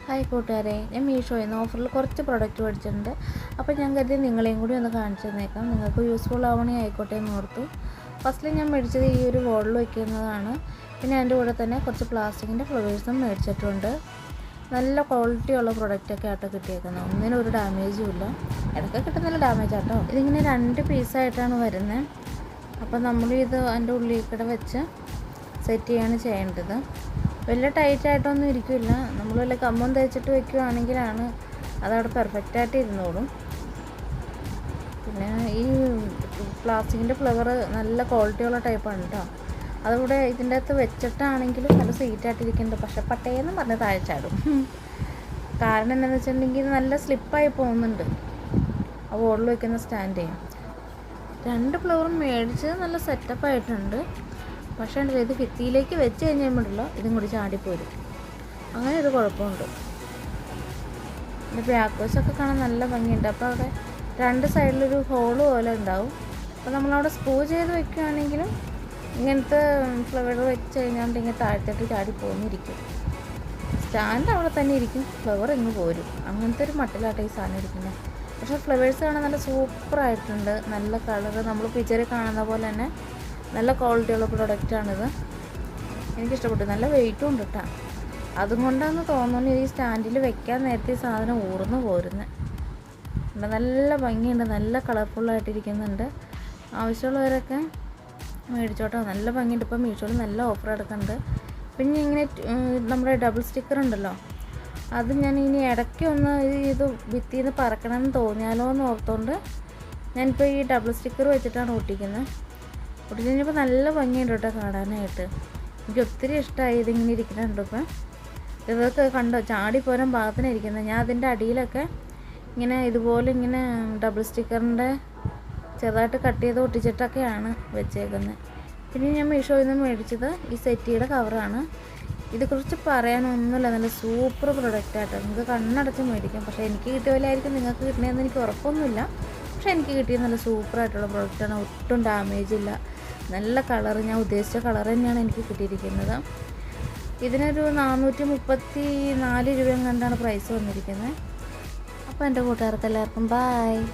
Hi കൂട്ടുകാരെ, ഞാൻ മീഷോയിൽ നിന്ന് ഓഫറിൽ കുറച്ച് പ്രൊഡക്റ്റ് മേടിച്ചിട്ടുണ്ട്. അപ്പോൾ ഞാൻ കരുതി നിങ്ങളെയും കൂടി ഒന്ന് കാണിച്ചു തന്നേക്കാം, നിങ്ങൾക്ക് യൂസ്ഫുൾ ആവണേ ആയിക്കോട്ടെ എന്ന് ഓർത്തു. ഫസ്റ്റിൽ ഞാൻ മേടിച്ചത് ഈ ഒരു ബോളിൽ വയ്ക്കുന്നതാണ്. പിന്നെ അതിൻ്റെ കൂടെ തന്നെ കുറച്ച് പ്ലാസ്റ്റിക്കിൻ്റെ ഫ്ലവേഴ്സും മേടിച്ചിട്ടുണ്ട്. നല്ല ക്വാളിറ്റിയുള്ള പ്രൊഡക്റ്റൊക്കെ ആട്ടോ കിട്ടിയേക്കുന്നത്, ഒന്നിനും ഒരു ഡാമേജും ഇല്ല. ഇടയ്ക്ക് കിട്ടുന്നില്ല ഡാമേജ് ആട്ടോ. ഇതിങ്ങനെ 2 പീസായിട്ടാണ് വരുന്നത്. അപ്പോൾ നമ്മളിത് അതിൻ്റെ ഉള്ളിൽ കൂടെ വെച്ച് സെറ്റ് ചെയ്യാണ് ചെയ്യേണ്ടത്. വലിയ ടൈറ്റായിട്ടൊന്നും ഇരിക്കില്ല. നമ്മൾ വല്ല കമ്പം തേച്ചിട്ട് വെക്കുകയാണെങ്കിലാണ് അതവിടെ പെർഫെക്റ്റായിട്ട് ഇരുന്നോളും. പിന്നെ ഈ പ്ലാസ്റ്റിക്കിൻ്റെ ഫ്ലവർ നല്ല ക്വാളിറ്റിയുള്ള ടൈപ്പാണ് കേട്ടോ. അതുകൂടെ ഇതിൻ്റെ അകത്ത് വെച്ചിട്ടാണെങ്കിലും നല്ല സീറ്റായിട്ടിരിക്കുന്നുണ്ട്. പക്ഷെ പട്ടയെന്ന് പറഞ്ഞ് താഴ്ചാടും. കാരണം എന്താണെന്ന് വെച്ചിട്ടുണ്ടെങ്കിൽ നല്ല സ്ലിപ്പായി പോകുന്നുണ്ട് ആ ബോർഡിൽ വയ്ക്കുന്ന സ്റ്റാൻഡ്. 2 ഫ്ലവറും മേടിച്ച് നല്ല സെറ്റപ്പായിട്ടുണ്ട്. പക്ഷേ ഇത് ഭിത്തിയിലേക്ക് വെച്ച് കഴിഞ്ഞുമ്പോഴല്ല ഇതും കൂടി ചാടിപ്പോരും. അങ്ങനെ ഒരു കുഴപ്പമുണ്ട്. പിന്നെ ബാക്ക്വേഴ്സൊക്കെ കാണാൻ നല്ല ഭംഗിയുണ്ട്. അപ്പോൾ അവിടെ 2 സൈഡിലൊരു ഹോള് പോലെ ഉണ്ടാവും. അപ്പോൾ നമ്മളവിടെ സ്ക്രൂ ചെയ്ത് വെക്കുകയാണെങ്കിലും ഇങ്ങനത്തെ ഫ്ലവർ വെച്ച് കഴിഞ്ഞാൽ ഇങ്ങനെ താഴ്ത്തിട്ട് ചാടിപ്പോന്നിരിക്കും. സ്റ്റാൻഡ് അവിടെ തന്നെ ഇരിക്കും, ഫ്ലവർ ഇങ്ങ് പോരും. അങ്ങനത്തെ ഒരു മട്ടിലാട്ടോ ഈ സാധനം ഇരിക്കുന്നത്. പക്ഷേ ഫ്ലവേഴ്സ് കാണാൻ നല്ല സൂപ്പറായിട്ടുണ്ട്. നല്ല കളറ്, നമ്മൾ പിക്ചറിൽ കാണുന്ന പോലെ തന്നെ നല്ല ക്വാളിറ്റിയുള്ള പ്രൊഡക്റ്റാണിത്. എനിക്കിഷ്ടപ്പെട്ടു. നല്ല വെയിറ്റും ഉണ്ട് കേട്ടോ. അതുകൊണ്ടാണെന്ന് തോന്നുന്നു ഈ സ്റ്റാൻഡിൽ വെക്കാൻ നേരത്തെ ഈ സാധനം ഊർന്ന് പോരുന്നത്. നല്ല ഭംഗിയുണ്ട്, നല്ല കളർഫുള്ളായിട്ടിരിക്കുന്നുണ്ട്. ആവശ്യമുള്ളവരൊക്കെ മേടിച്ചോട്ടോ, നല്ല ഭംഗിയുണ്ട്. ഇപ്പം മീഷോയിൽ നല്ല ഓഫർ എടുക്കുന്നുണ്ട്. പിന്നെ ഇങ്ങനെ നമ്മുടെ ഡബിൾ സ്റ്റിക്കർ ഉണ്ടല്ലോ, അത് ഞാൻ ഇനി ഇടയ്ക്ക് ഒന്ന് ഇത് ഭിത്തിയിൽ നിന്ന് പറക്കണമെന്ന് തോന്നിയാലോ എന്ന് ഓർത്തുകൊണ്ട് ഞാനിപ്പോൾ ഈ ഡബിൾ സ്റ്റിക്കർ വെച്ചിട്ടാണ് ഒട്ടിക്കുന്നത്. ഒട്ടിച്ച് കഴിഞ്ഞപ്പോൾ നല്ല ഭംഗിയുണ്ട് കേട്ടോ കാണാനായിട്ട്. എനിക്ക് ഒത്തിരി ഇഷ്ടമായി ഇതിങ്ങനെ ഇരിക്കുന്നുണ്ട്. ഇപ്പം ഇതൊക്കെ കണ്ടോ, ചാടിപ്പോരാൻ ഭാഗത്തിന് ഇരിക്കുന്നത്. ഞാൻ അതിൻ്റെ അടിയിലൊക്കെ ഇങ്ങനെ ഇതുപോലെ ഇങ്ങനെ ഡബിൾ സ്റ്റിക്കറിൻ്റെ ചെറുതായിട്ട് കട്ട് ചെയ്ത് ഒട്ടിച്ചിട്ടൊക്കെയാണ് വെച്ചേക്കുന്നത്. പിന്നെ ഞാൻ മീഷോയിൽ നിന്ന് മേടിച്ചത് ഈ സെറ്റിയുടെ കവറാണ്. ഇതേക്കുറിച്ച് പറയാനൊന്നുമില്ല, നല്ല സൂപ്പർ പ്രൊഡക്റ്റായിട്ടോ. നിങ്ങൾക്ക് കണ്ണടച്ച് മേടിക്കാം. പക്ഷേ എനിക്ക് കിട്ടിയ പോലെ ആയിരിക്കും നിങ്ങൾക്ക് കിട്ടണമെന്ന് എനിക്ക് ഉറപ്പൊന്നുമില്ല. പക്ഷേ എനിക്ക് കിട്ടിയത് നല്ല സൂപ്പറായിട്ടുള്ള പ്രൊഡക്റ്റാണ്. ഒട്ടും ഡാമേജ് ഇല്ല. നല്ല കളറ്, ഞാൻ ഉദ്ദേശിച്ച കളർ തന്നെയാണ് എനിക്ക് കിട്ടിയിരിക്കുന്നത്. ഇതിനൊരു 434 രൂപയും കണ്ടാണ് പ്രൈസ് വന്നിരിക്കുന്നത്. അപ്പോൾ എൻ്റെ കൂട്ടുകാർക്ക് എല്ലാവർക്കും ബായ്.